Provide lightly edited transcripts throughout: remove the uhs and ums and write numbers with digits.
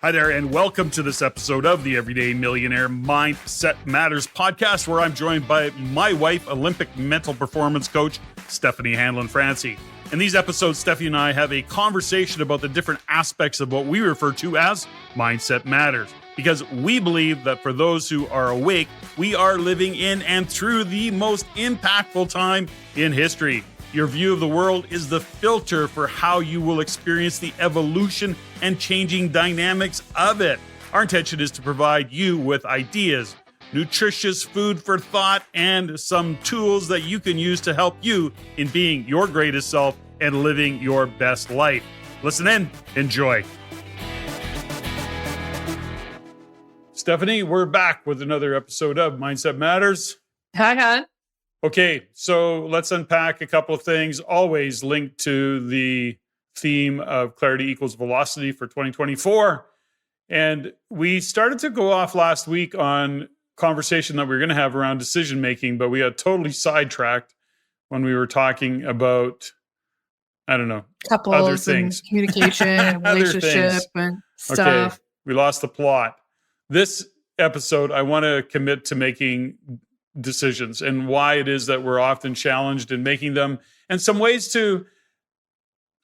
Hi there, and welcome to this episode of the Everyday Millionaire Mindset Matters podcast, where I'm joined by my wife, Olympic mental performance coach, Steffany Hanlon-Francie. In these episodes, Steffi and I have a conversation about the different aspects of what we refer to as Mindset Matters, because we believe that for those who are awake, we are living in and through the most impactful time in history. Your view of the world is the filter for how you will experience the evolution and changing dynamics of it. Our intention is to provide you with ideas, nutritious food for thought, and some tools that you can use to help you in being your greatest self and living your best life. Listen in, enjoy. Steffany, we're back with another episode of Mindset Matters. Hi, hon. Okay, so let's unpack a couple of things, always linked to the theme of clarity equals velocity for 2024. And we started to go off last week on conversation that we were going to have around decision making, but we got totally sidetracked when we were talking about, I don't know, couples other things, and communication and relationship and stuff. Okay, we lost the plot. This episode, I want to commit to making decisions and why it is that we're often challenged in making them, and some ways to,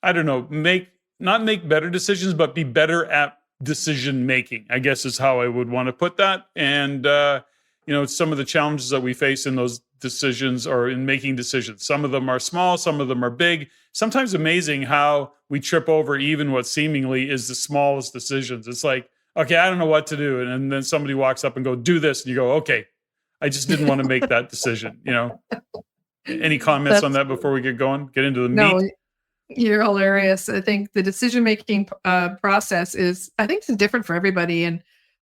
I don't know, not make better decisions, but be better at decision making, I guess is how I would want to put that. And, some of the challenges that we face in those decisions or in making decisions. Some of them are small, some of them are big. Sometimes amazing how we trip over even what seemingly is the smallest decisions. It's like, okay, I don't know what to do. And then somebody walks up and go, do this. And you go, okay, I just didn't want to make that decision. Any comments on that before we get going? Get into the meat? No, you're hilarious. I think the decision-making process I think it's different for everybody.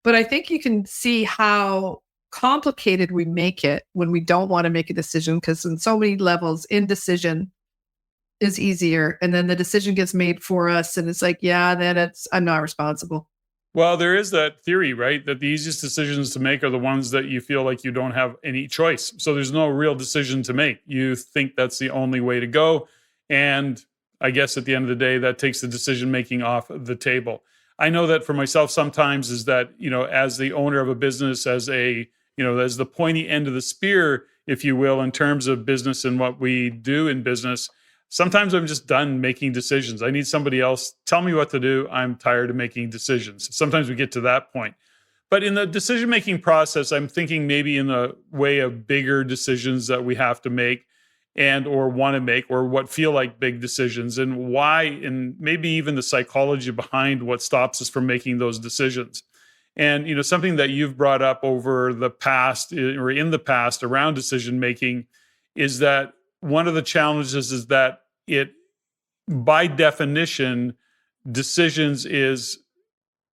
But I think you can see how complicated we make it when we don't want to make a decision, because in so many levels, indecision is easier. And then the decision gets made for us. And it's like, I'm not responsible. Well, there is that theory, right? That the easiest decisions to make are the ones that you feel like you don't have any choice. So there's no real decision to make. You think that's the only way to go. And I guess at the end of the day, that takes the decision making off the table. I know that for myself sometimes is that, as the owner of a business, as the pointy end of the spear, if you will, in terms of business and what we do in business, sometimes I'm just done making decisions. I need somebody else. Tell me what to do. I'm tired of making decisions. Sometimes we get to that point. But in the decision-making process, I'm thinking maybe in the way of bigger decisions that we have to make and or want to make, or what feel like big decisions, and why, and maybe even the psychology behind what stops us from making those decisions. And, something that you've brought up over the past or in the past around decision-making is that one of the challenges is that by definition, decisions is,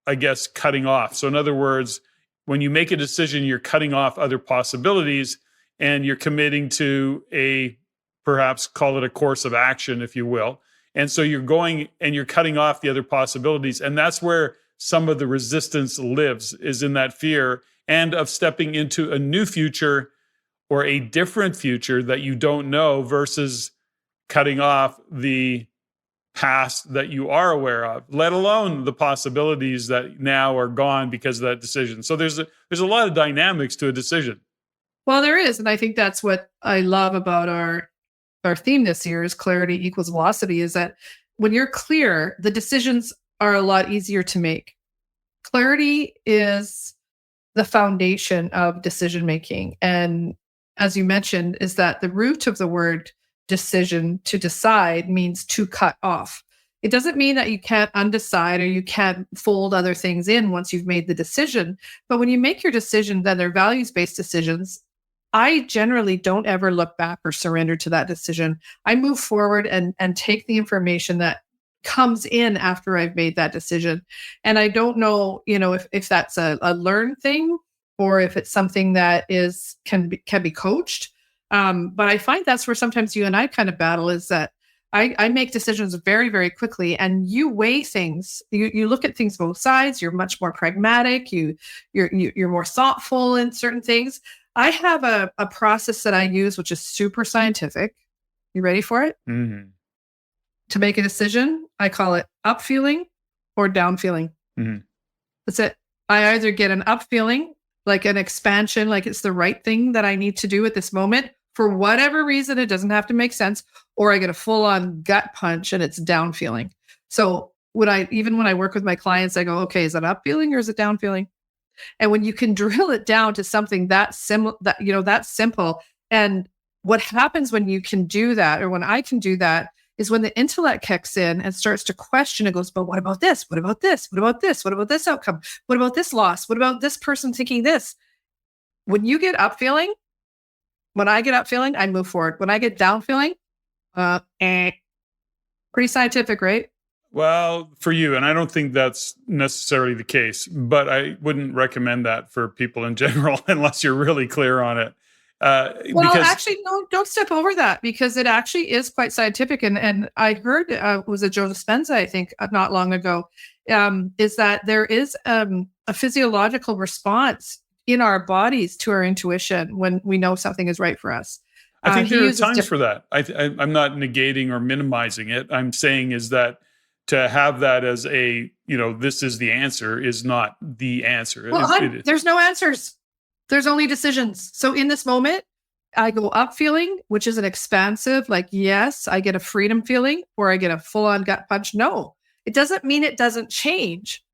I guess, cutting off. So in other words, when you make a decision, you're cutting off other possibilities and you're committing to perhaps call it a course of action, if you will. And so you're going and you're cutting off the other possibilities. And that's where some of the resistance lives, is in that fear and of stepping into a new future or a different future that you don't know, versus cutting off the past that you are aware of, let alone the possibilities that now are gone because of that decision. So there's a lot of dynamics to a decision. Well, there is. And I think that's what I love about our theme this year is clarity equals velocity, is that when you're clear, the decisions are a lot easier to make. Clarity is the foundation of decision making. And as you mentioned, is that the root of the word decision, to decide, means to cut off. It doesn't mean that you can't undecide or you can't fold other things in once you've made the decision. But when you make your decision, then they're values-based decisions. I generally don't ever look back or surrender to that decision. I move forward and take the information that comes in after I've made that decision. And I don't know, if that's a learned thing or if it's something that can be coached. But I find that's where sometimes you and I kind of battle, is that I make decisions very, very quickly, and you weigh things. You look at things both sides. You're much more pragmatic. You're more thoughtful in certain things. I have a process that I use, which is super scientific. You ready for it? Mm-hmm. To make a decision, I call it up feeling or down feeling. Mm-hmm. That's it. I either get an up feeling, like an expansion, like it's the right thing that I need to do at this moment for whatever reason. It doesn't have to make sense, or I get a full on gut punch and it's down feeling. So when I work with my clients, I go, okay, is that up feeling or is it down feeling? And when you can drill it down to something that's simple, and what happens when you can do that, or when I can do that, is when the intellect kicks in and starts to question. It goes, but what about this? What about this? What about this? What about this outcome? What about this loss? What about this person thinking this? When you get up feeling, when I get up feeling, I move forward. When I get down feeling, pretty scientific, right? Well, for you, and I don't think that's necessarily the case, but I wouldn't recommend that for people in general unless you're really clear on it. Well, Because actually, no, don't step over that, because it actually is quite scientific. And I heard, was it Joe Dispenza, I think, not long ago, is that there is a physiological response in our bodies to our intuition when we know something is right for us. I think He there are uses times for that. I'm not negating or minimizing it. I'm saying is that to have that as a, this is the answer is not the answer. Well, there's no answers. There's only decisions. So in this moment, I go up feeling, which is an expansive, like, yes, I get a freedom feeling, or I get a full on gut punch. No, it doesn't mean it doesn't change.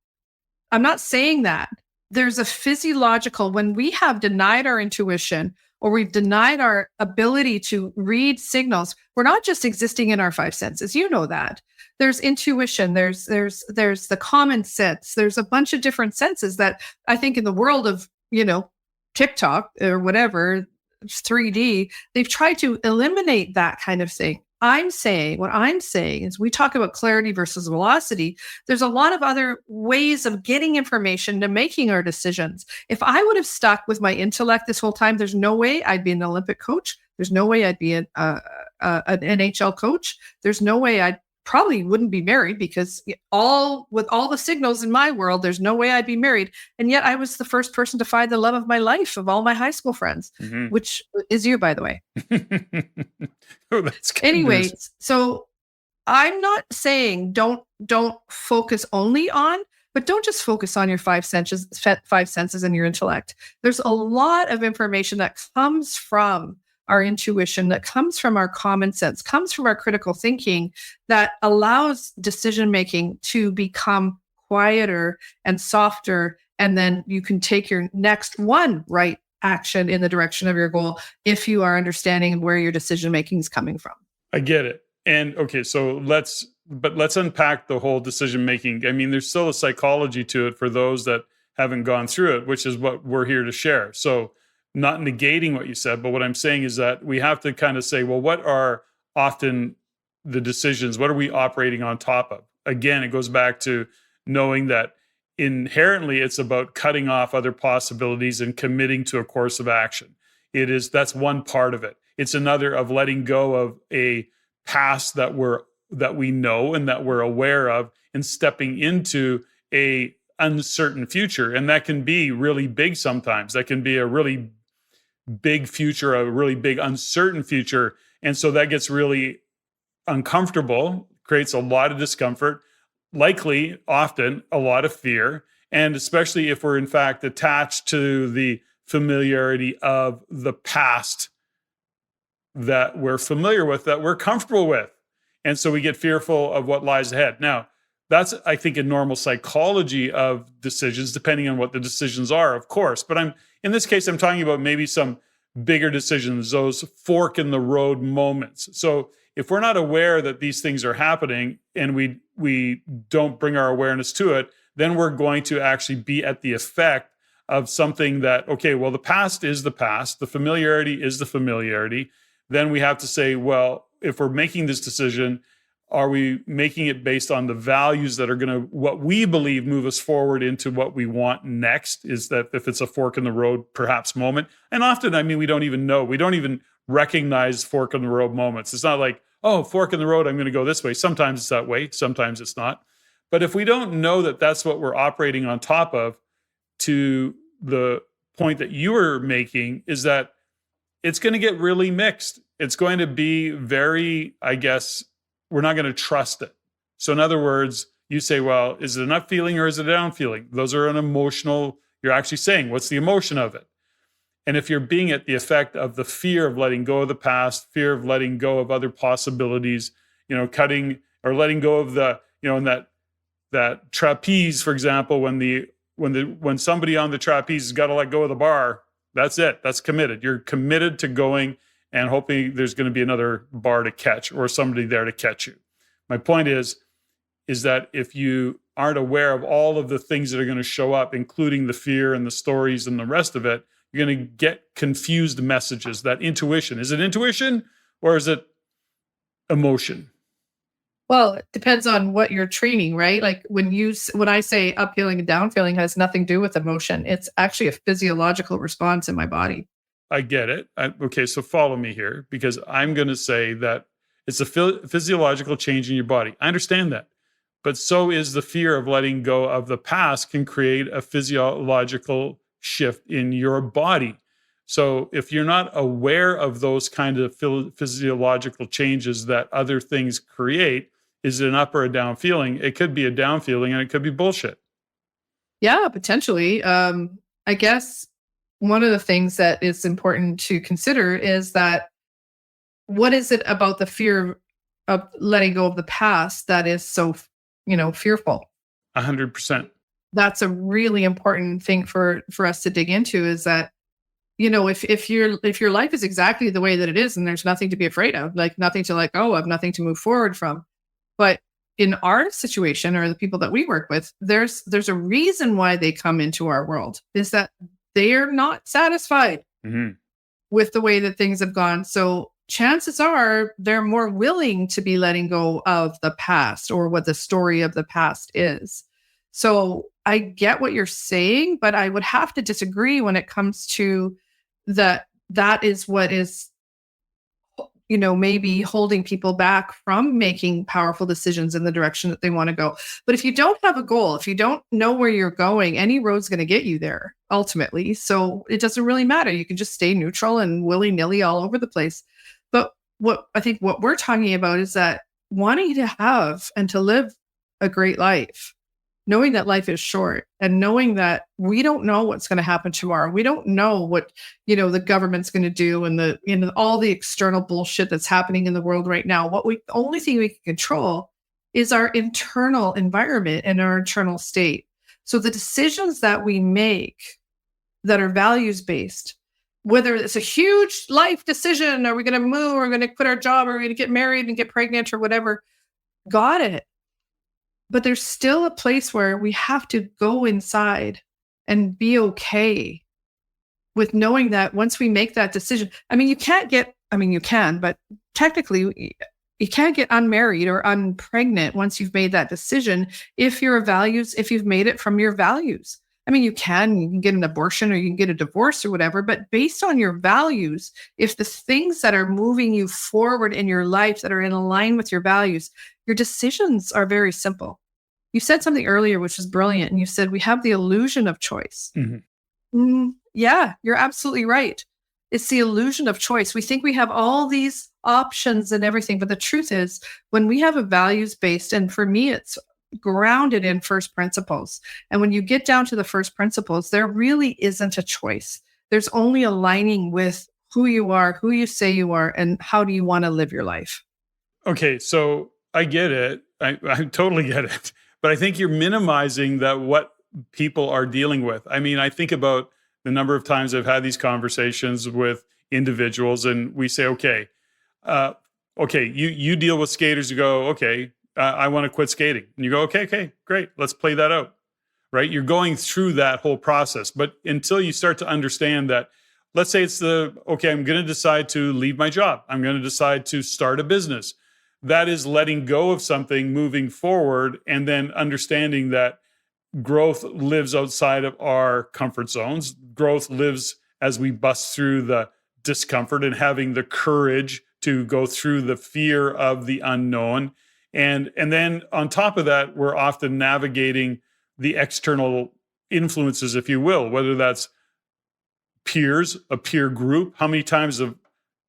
I'm not saying that. There's a physiological, when we have denied our intuition, or we've denied our ability to read signals, we're not just existing in our five senses. You know that. There's intuition, there's the common sense, there's a bunch of different senses that I think in the world of, TikTok or whatever, 3D, they've tried to eliminate that kind of thing. What I'm saying is, we talk about clarity versus velocity. There's a lot of other ways of getting information to making our decisions. If I would have stuck with my intellect this whole time, there's no way I'd be an Olympic coach. There's no way I'd be an NHL coach. There's no way I probably wouldn't be married, because with all the signals in my world, there's no way I'd be married. And yet I was the first person to find the love of my life of all my high school friends, which is you, by the way. Oh, that's good anyway, news. so I'm not saying don't focus only on, but don't just focus on your five senses and your intellect. There's a lot of information that comes from our intuition, that comes from our common sense, comes from our critical thinking, that allows decision making to become quieter and softer. And then you can take your next one right action in the direction of your goal, if you are understanding where your decision making is coming from. I get it. And okay, so let's unpack the whole decision making. I mean, there's still a psychology to it for those that haven't gone through it, which is what we're here to share. So not negating what you said, but what I'm saying is that we have to kind of say, well, what are often the decisions? What are we operating on top of? Again, it goes back to knowing that inherently it's about cutting off other possibilities and committing to a course of action. That's one part of it. It's another of letting go of a past that we know and that we're aware of, and stepping into a uncertain future. And that can be really big sometimes. That can be a really big future, a really big uncertain future. And so that gets really uncomfortable, creates a lot of discomfort, likely, often, a lot of fear. And especially if we're in fact attached to the familiarity of the past that we're familiar with, that we're comfortable with. And so we get fearful of what lies ahead. Now, that's, I think, a normal psychology of decisions, depending on what the decisions are, of course. But in this case, I'm talking about maybe some bigger decisions, those fork in the road moments. So if we're not aware that these things are happening, and we don't bring our awareness to it, then we're going to actually be at the effect of something that, okay, well, the past is the past, the familiarity is the familiarity. Then we have to say, well, if we're making this decision, are we making it based on the values that are going to, what we believe, move us forward into what we want next? Is that if it's a fork in the road, perhaps moment? And often, I mean, we don't even know. We don't even recognize fork in the road moments. It's not like, oh, fork in the road, I'm going to go this way. Sometimes it's that way. Sometimes it's not. But if we don't know that that's what we're operating on top of, to the point that you were making, is that it's going to get really mixed. It's going to be very, I guess, we're not going to trust it. So in other words, you say, well, is it an up feeling or is it a down feeling? Those are an emotional, you're actually saying, what's the emotion of it? And if you're being at the effect of the fear of letting go of the past, fear of letting go of other possibilities, cutting or letting go of in that trapeze, for example, when somebody on the trapeze has got to let go of the bar, that's it. That's committed. You're committed to going and hoping there's going to be another bar to catch or somebody there to catch you. My point is that if you aren't aware of all of the things that are going to show up, including the fear and the stories and the rest of it, you're going to get confused messages. That intuition, is it intuition or is it emotion? Well, it depends on what you're training, right? Like when I say up feeling and down feeling has nothing to do with emotion. It's actually a physiological response in my body. I get it. Okay, so follow me here, because I'm going to say that it's a physiological change in your body. I understand that. But so is the fear of letting go of the past can create a physiological shift in your body. So if you're not aware of those kind of physiological changes that other things create, is it an up or a down feeling? It could be a down feeling and it could be bullshit. Yeah, potentially. I guess one of the things that is important to consider is that what is it about the fear of letting go of the past that is so, fearful? 100%. That's a really important thing for us to dig into, is that, if your life is exactly the way that it is and there's nothing to be afraid of, like nothing to let go of, nothing to move forward from. But in our situation, or the people that we work with, there's a reason why they come into our world, is that they are not satisfied with the way that things have gone. So chances are they're more willing to be letting go of the past or what the story of the past is. So I get what you're saying, but I would have to disagree when it comes to that is what is, maybe holding people back from making powerful decisions in the direction that they want to go. But if you don't have a goal, if you don't know where you're going, any road's going to get you there ultimately. So it doesn't really matter. You can just stay neutral and willy-nilly all over the place. But what we're talking about is that wanting to have and to live a great life, knowing that life is short and knowing that we don't know what's going to happen tomorrow. We don't know what, the government's going to do and all the external bullshit that's happening in the world right now. The only thing we can control is our internal environment and our internal state. So the decisions that we make that are values based, whether it's a huge life decision, are we going to move, or are we going to quit our job, or are we going to get married and get pregnant or whatever, got it. But there's still a place where we have to go inside and be okay with knowing that once we make that decision, you can, but technically you can't get unmarried or unpregnant once you've made that decision. If you've made it from your values, you can get an abortion or you can get a divorce or whatever, but based on your values, if the things that are moving you forward in your life that are in line with your values, your decisions are very simple. You said something earlier, which was brilliant. And you said, we have the illusion of choice. Yeah, you're absolutely right. It's the illusion of choice. We think we have all these options and everything. But the truth is, when we have a values-based, and for me, it's grounded in first principles. And when you get down to the first principles, there really isn't a choice. There's only aligning with who you are, who you say you are, and how do you want to live your life. Okay, so I get it. I totally get it. But I think you're minimizing that what people are dealing with. I think about the number of times I've had these conversations with individuals, and we say, okay, you deal with skaters. You go, okay, I want to quit skating. And you go, okay, great. Let's play that out, right? You're going through that whole process. But until you start to understand that, let's say it's I'm going to decide to leave my job. I'm going to decide to start a business. That is letting go of something, moving forward, and then understanding that growth lives outside of our comfort zones. Growth lives as we bust through the discomfort and having the courage to go through the fear of the unknown. And then on top of that, we're often navigating the external influences, if you will, whether that's peers, a peer group. How many times have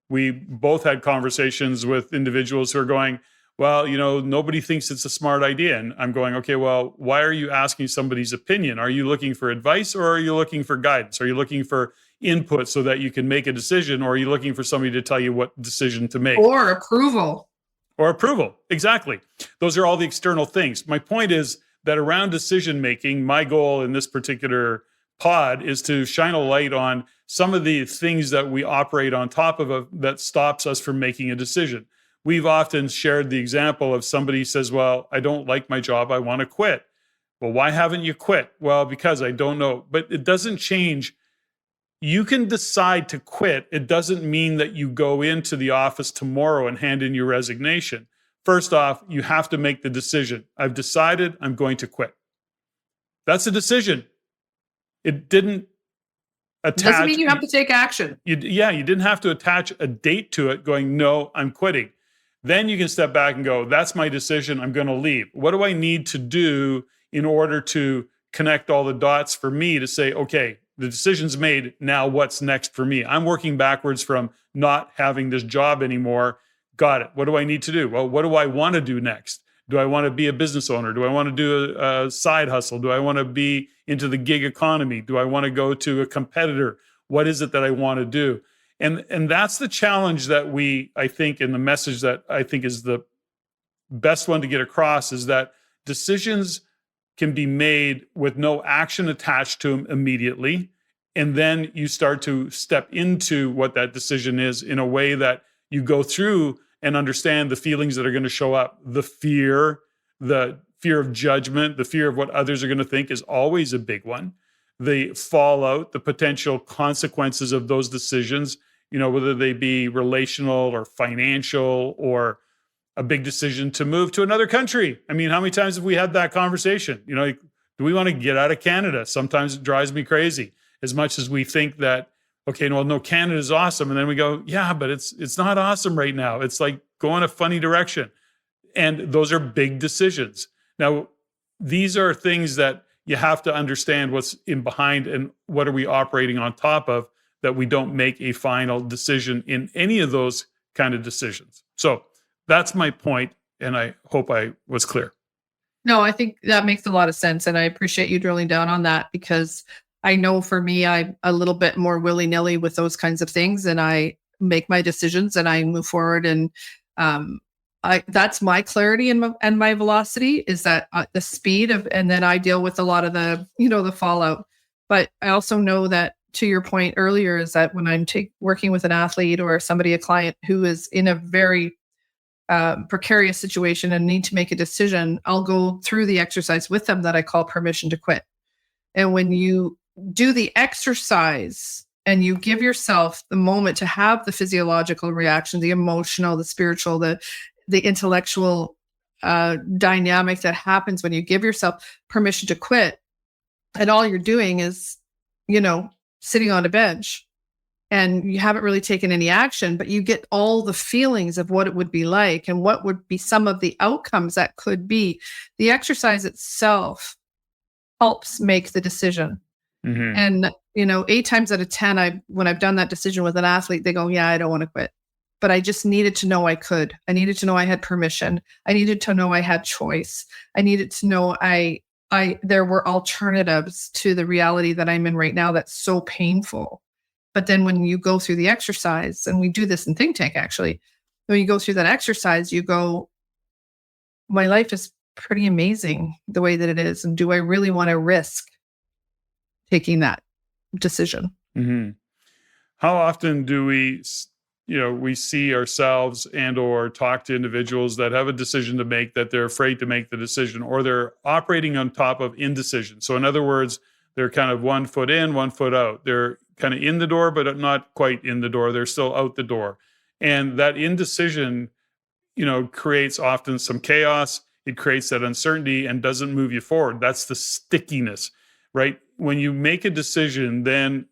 we both had conversations with individuals who are going, well, nobody thinks it's a smart idea. And I'm going, okay, well, why are you asking somebody's opinion? Are you looking for advice, or are you looking for guidance? Are you looking for input so that you can make a decision, or are you looking for somebody to tell you what decision to make? Or approval. Or approval. Exactly. Those are all the external things. My point is that around decision making, my goal in this particular pod is to shine a light on some of the things that we operate on top of that stops us from making a decision. We've often shared the example of somebody says, well, I don't like my job, I want to quit. Well, why haven't you quit? Well, because I don't know. But it doesn't change. You can decide to quit. It doesn't mean that you go into the office tomorrow and hand in your resignation. First off, you have to make the decision. I've decided I'm going to quit. That's a decision. It didn't attach. Doesn't mean you have to take action. You didn't have to attach a date to it going, no, I'm quitting. Then you can step back and go, that's my decision. I'm going to leave. What do I need to do in order to connect all the dots for me to say, okay, the decision's made. Now what's next for me? I'm working backwards from not having this job anymore. Got it. What do I need to do? Well, what do I want to do next? Do I want to be a business owner? Do I want to do a side hustle? Do I want to be into the gig economy? Do I want to go to a competitor? What is it that I want to do? And that's the challenge that I think, and the message that I think is the best one to get across, is that decisions can be made with no action attached to them immediately. And then you start to step into what that decision is in a way that you go through and understand the feelings that are going to show up. The fear of judgment, the fear of what others are going to think is always a big one. The fallout, the potential consequences of those decisions, whether they be relational or financial or a big decision to move to another country. I mean, how many times have we had that conversation? Do we want to get out of Canada? Sometimes it drives me crazy, as much as we think that, okay, no, Canada's awesome. And then we go, yeah, but it's not awesome right now. It's like going a funny direction. And those are big decisions. Now, these are things that you have to understand what's in behind and what are we operating on top of, that we don't make a final decision in any of those kind of decisions. So that's my point, and I hope I was clear. No, I think that makes a lot of sense, and I appreciate you drilling down on that, because I know for me, I'm a little bit more willy-nilly with those kinds of things, and I make my decisions and I move forward. And that's my clarity and my velocity, is that the speed of, and then I deal with a lot of the the fallout. But I also know that, to your point earlier, is that when I'm working with an athlete or a client who is in a very precarious situation and need to make a decision, I'll go through the exercise with them that I call permission to quit. And when you do the exercise and you give yourself the moment to have the physiological reaction, the emotional, the spiritual, the intellectual dynamic that happens when you give yourself permission to quit, and all you're doing is, sitting on a bench, and you haven't really taken any action, but you get all the feelings of what it would be like and what would be some of the outcomes that could be. The exercise itself helps make the decision. Mm-hmm. And, 8 times out of 10, when I've done that decision with an athlete, they go, yeah, I don't want to quit. But I just needed to know I could. I needed to know I had permission. I needed to know I had choice. I needed to know there were alternatives to the reality that I'm in right now that's so painful. But then when you go through the exercise, and we do this in Think Tank, actually, when you go through that exercise, you go, my life is pretty amazing the way that it is. And do I really want to risk taking that decision? Mm-hmm. How often do we see ourselves and or talk to individuals that have a decision to make, that they're afraid to make the decision, or they're operating on top of indecision? So in other words, they're kind of 1 foot in, 1 foot out. They're kind of in the door, but not quite in the door. They're still out the door. And that indecision, creates often some chaos. It creates that uncertainty and doesn't move you forward. That's the stickiness, right? When you make a decision, then,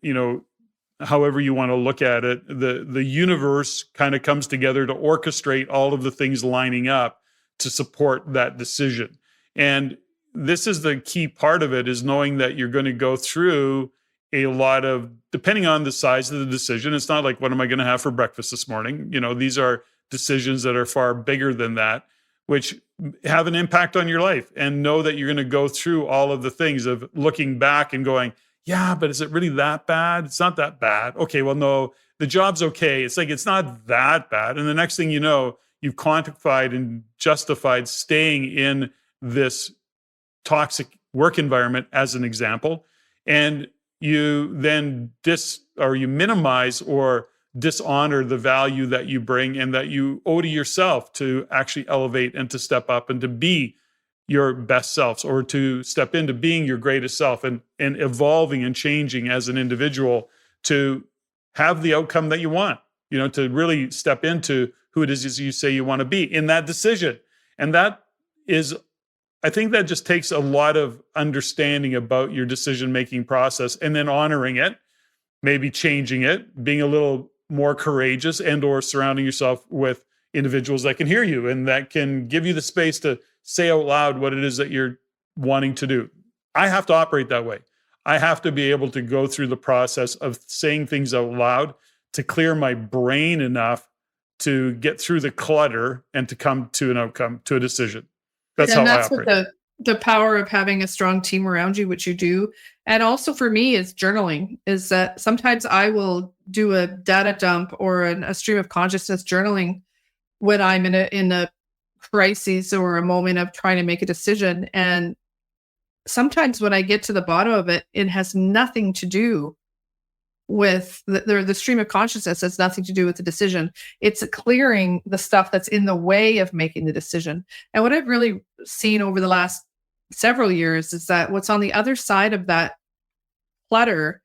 however you want to look at it, the universe kind of comes together to orchestrate all of the things lining up to support that decision. And this is the key part of it, is knowing that you're going to go through a lot of, depending on the size of the decision, it's not like, what am I going to have for breakfast this morning? These are decisions that are far bigger than that. which have an impact on your life, and know that you're going to go through all of the things of looking back and going, yeah, but is it really that bad? It's not that bad. Okay, well, no, the job's okay. It's like, it's not that bad. And the next thing you know, you've quantified and justified staying in this toxic work environment as an example. And you then you minimize or dishonor the value that you bring and that you owe to yourself to actually elevate and to step up and to be your best selves, or to step into being your greatest self and evolving and changing as an individual to have the outcome that you want, to really step into who it is you say you want to be in that decision. And that is, I think that just takes a lot of understanding about your decision-making process and then honoring it, maybe changing it, being a little more courageous, and or surrounding yourself with individuals that can hear you and that can give you the space to say out loud what it is that you're wanting to do. I have to operate that way. I have to be able to go through the process of saying things out loud to clear my brain enough to get through the clutter and to come to an outcome, to a decision. That's how I That's operate. what the power of having a strong team around you, which you do. And also for me is journaling, is that sometimes I will do a data dump or a stream of consciousness journaling when I'm in a crisis or a moment of trying to make a decision. And sometimes when I get to the bottom of it, it has nothing to do with the stream of consciousness. Has nothing to do with the decision. It's clearing the stuff that's in the way of making the decision. And what I've really seen over the last several years is that what's on the other side of that clutter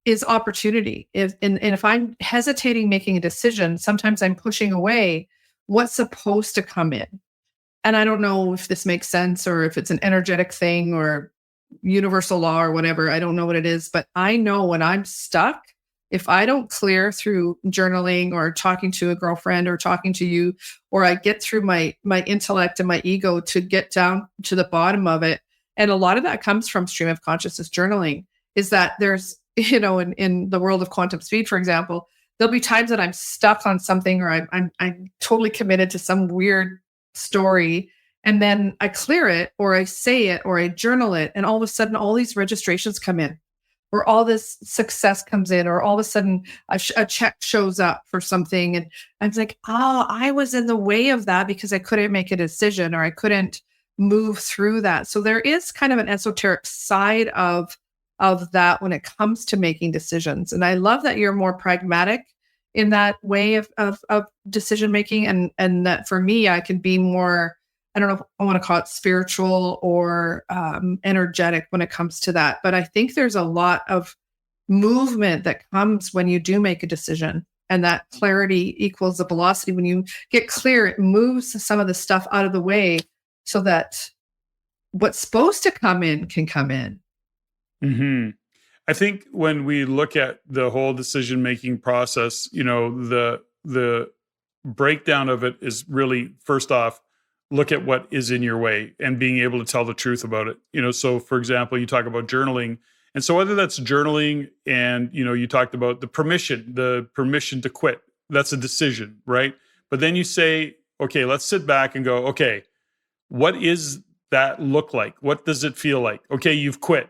is opportunity. If I'm hesitating making a decision, sometimes I'm pushing away what's supposed to come in. And I don't know if this makes sense or if it's an energetic thing or universal law or whatever. I don't know what it is, but I know when I'm stuck, if I don't clear through journaling or talking to a girlfriend or talking to you, or I get through my intellect and my ego to get down to the bottom of it. And a lot of that comes from stream of consciousness journaling, is that there's, in the world of quantum speed, for example, there'll be times that I'm stuck on something, or I'm totally committed to some weird story. And then I clear it, or I say it, or I journal it. And all of a sudden, all these registrations come in, or all this success comes in, or all of a sudden a check shows up for something. And I'm like, oh, I was in the way of that because I couldn't make a decision, or I couldn't move through that. So there is kind of an esoteric side of that when it comes to making decisions. And I love that you're more pragmatic in that way of decision making. And that for me, I can be more, I don't know if I want to call it spiritual or energetic when it comes to that. But I think there's a lot of movement that comes when you do make a decision, and that clarity equals the velocity. When you get clear, it moves some of the stuff out of the way so that what's supposed to come in can come in. Mm-hmm. I think when we look at the whole decision-making process, the breakdown of it is really, first off, look at what is in your way and being able to tell the truth about it. So for example, you talk about journaling. And so whether that's journaling and, you talked about the permission to quit, that's a decision, right? But then you say, okay, let's sit back and go, okay, what is that look like? What does it feel like? Okay, you've quit.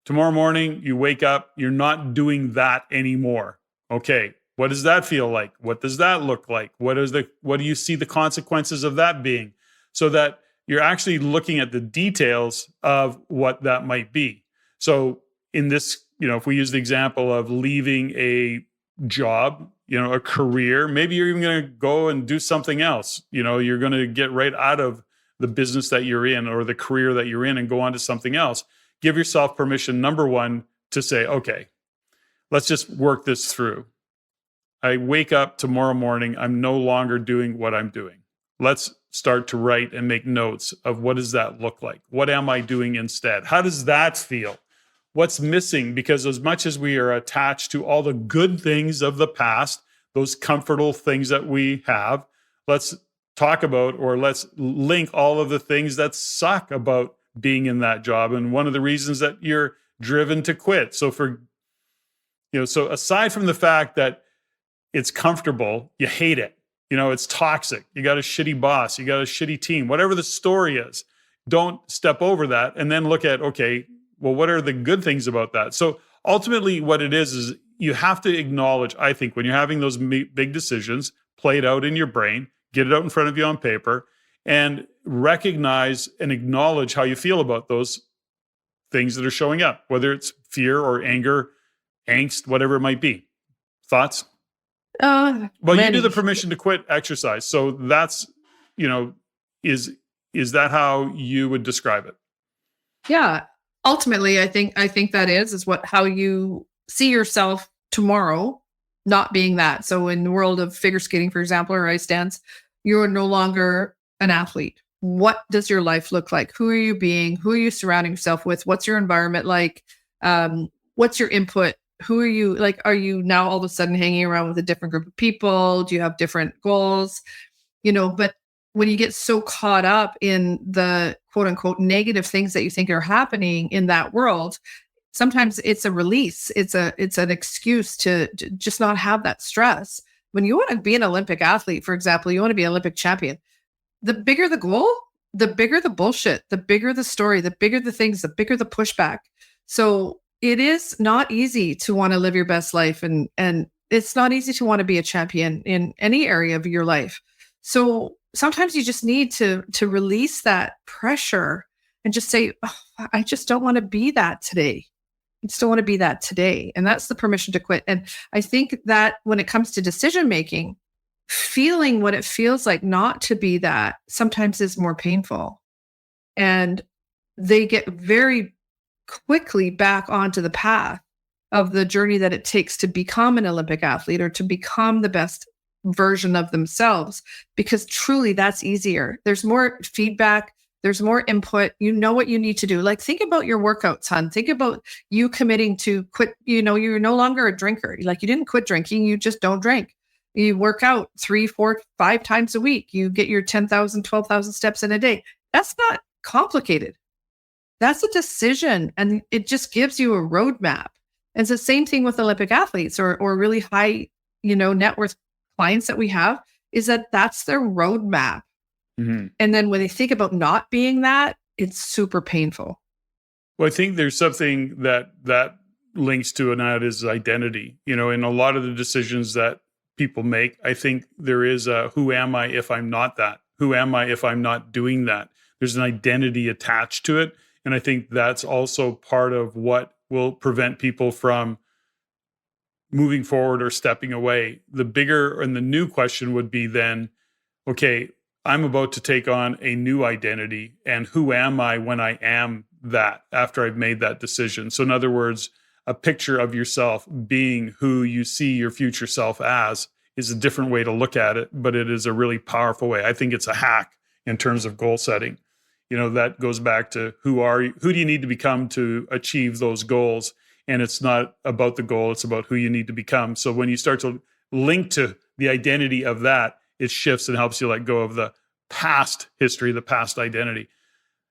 Tomorrow morning, you wake up, you're not doing that anymore. Okay, what does that feel like? What does that look like? What do you see the consequences of that being? So that you're actually looking at the details of what that might be. So in this, if we use the example of leaving a job, a career, maybe you're even going to go and do something else. You're going to get right out of the business that you're in or the career that you're in and go on to something else. Give yourself permission, number one, to say, okay, let's just work this through. I wake up tomorrow morning, I'm no longer doing what I'm doing. Let's start to write and make notes of what does that look like? What am I doing instead? How does that feel? What's missing? Because as much as we are attached to all the good things of the past, those comfortable things that we have, let's talk about, or let's link all of the things that suck about being in that job, and one of the reasons that you're driven to quit. So so aside from the fact that it's comfortable, you hate it. It's toxic. You got a shitty boss, you got a shitty team, whatever the story is. Don't step over that and then look at, okay, well, what are the good things about that? So ultimately what it is you have to acknowledge, I think, when you're having those big decisions, play it out in your brain, get it out in front of you on paper, and recognize and acknowledge how you feel about those things that are showing up, whether it's fear or anger, angst, whatever it might be. Thoughts? Well, you do the permission to quit exercise. So that's, is that how you would describe it? Yeah. Ultimately, I think that is how you see yourself tomorrow, not being that. So in the world of figure skating, for example, or ice dance, you are no longer an athlete. What does your life look like? Who are you being? Who are you surrounding yourself with? What's your environment like? What's your input? Who are you like? Are you now all of a sudden hanging around with a different group of people? Do you have different goals? But when you get so caught up in the quote unquote negative things that you think are happening in that world, sometimes it's a release. It's an excuse to just not have that stress. When you want to be an Olympic athlete, for example, you want to be an Olympic champion, the bigger the goal, the bigger the bullshit, the bigger the story, the bigger the things, the bigger the pushback. So it is not easy to want to live your best life, and it's not easy to want to be a champion in any area of your life. So sometimes you just need to release that pressure and just say, I just don't want to be that today. I just don't want to be that today. And that's the permission to quit. And I think that when it comes to decision making, feeling what it feels like not to be that sometimes is more painful. And they get very quickly back onto the path of the journey that it takes to become an Olympic athlete or to become the best version of themselves, because truly that's easier. There's more feedback. There's more input. You know what you need to do. Like, think about your workouts, hon. Think about you committing to quit. You're no longer a drinker. Like, you didn't quit drinking. You just don't drink. You work out 3, 4, 5 times a week. You get your 10,000, 12,000 steps in a day. That's not complicated. That's a decision. And it just gives you a roadmap. And it's the same thing with Olympic athletes or really high, net worth clients that we have, is that that's their roadmap. Mm-hmm. And then when they think about not being that, it's super painful. Well, I think there's something that links to, and that is identity. In a lot of the decisions that people make, I think there is a, who am I if I'm not that? Who am I if I'm not doing that? There's an identity attached to it. And I think that's also part of what will prevent people from moving forward or stepping away. The bigger and the new question would be then, okay, I'm about to take on a new identity, and who am I when I am that after I've made that decision? So in other words, a picture of yourself being who you see your future self as is a different way to look at it, but it is a really powerful way. I think it's a hack in terms of goal setting. That goes back to who do you need to become to achieve those goals? And it's not about the goal, it's about who you need to become. So when you start to link to the identity of that, it shifts and helps you let go of the past history, the past identity.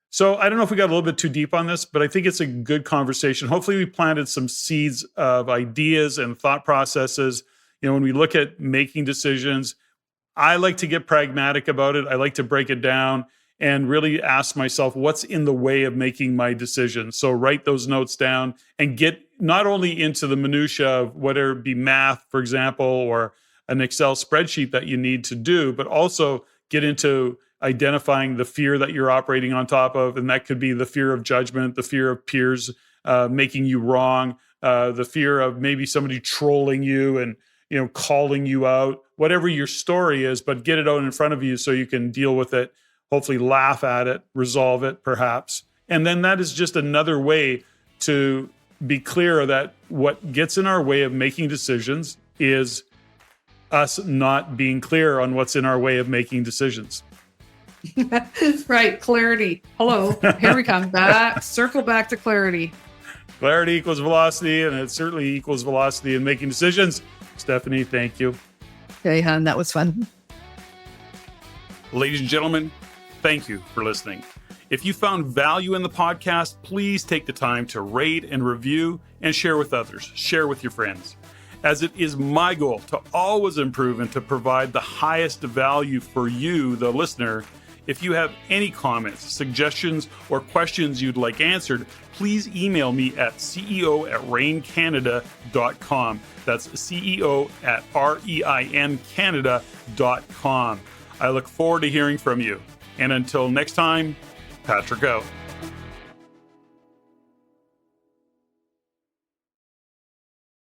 So I don't know if we got a little bit too deep on this, but I think it's a good conversation. Hopefully we planted some seeds of ideas and thought processes. When we look at making decisions, I like to get pragmatic about it. I like to break it down and really ask myself, what's in the way of making my decision? So write those notes down and get not only into the minutia of whether it be math, for example, or an Excel spreadsheet that you need to do, but also get into identifying the fear that you're operating on top of. And that could be the fear of judgment, the fear of peers making you wrong, the fear of maybe somebody trolling you and calling you out, whatever your story is, but get it out in front of you so you can deal with it, hopefully laugh at it, resolve it perhaps. And then that is just another way to be clear that what gets in our way of making decisions is us not being clear on what's in our way of making decisions. Right. Clarity. Hello. Here we come back. Circle back to clarity. Clarity equals velocity, and it certainly equals velocity in making decisions. Steffany, thank you. Okay, hon. That was fun. Ladies and gentlemen, thank you for listening. If you found value in the podcast, please take the time to rate and review and share with others. Share with your friends. as it is my goal to always improve and to provide the highest value for you, the listener. If you have any comments, suggestions, or questions you'd like answered, please email me at ceo@reincanada.com. That's ceo@reincanada.com. I look forward to hearing from you. And until next time, Patrick out.